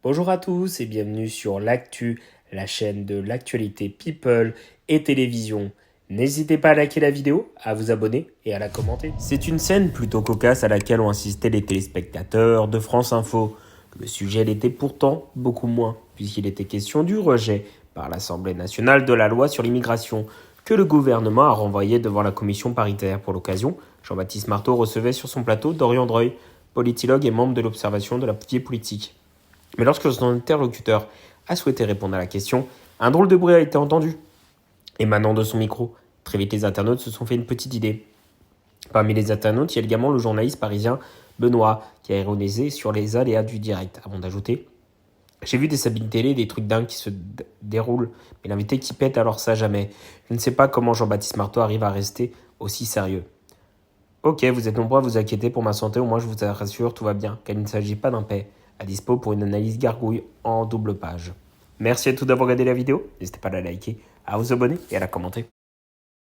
Bonjour à tous et bienvenue sur l'Actu, la chaîne de l'actualité People et télévision. N'hésitez pas à liker la vidéo, à vous abonner et à la commenter. C'est une scène plutôt cocasse à laquelle ont assisté les téléspectateurs de France Info. Le sujet l'était pourtant beaucoup moins, puisqu'il était question du rejet par l'Assemblée nationale de la loi sur l'immigration que le gouvernement a renvoyé devant la commission paritaire. Pour l'occasion, Jean-Baptiste Marteau recevait sur son plateau Dorian Dreuil, politologue et membre de l'observation de la vie politique. Mais lorsque son interlocuteur a souhaité répondre à la question, un drôle de bruit a été entendu, émanant de son micro. Très vite, les internautes se sont fait une petite idée. Parmi les internautes, il y a également le journaliste parisien Benoît, qui a ironisé sur les aléas du direct, avant d'ajouter « J'ai vu des sabines télé, des trucs dingues qui se déroulent, mais l'invité qui pète, alors ça jamais. Je ne sais pas comment Jean-Baptiste Marteau arrive à rester aussi sérieux. » Ok, vous êtes nombreux à vous inquiéter pour ma santé, au moins je vous rassure, tout va bien, car il ne s'agit pas d'un paix. À dispo pour une analyse gargouille en double page. Merci à tous d'avoir regardé la vidéo, n'hésitez pas à la liker, à vous abonner et à la commenter.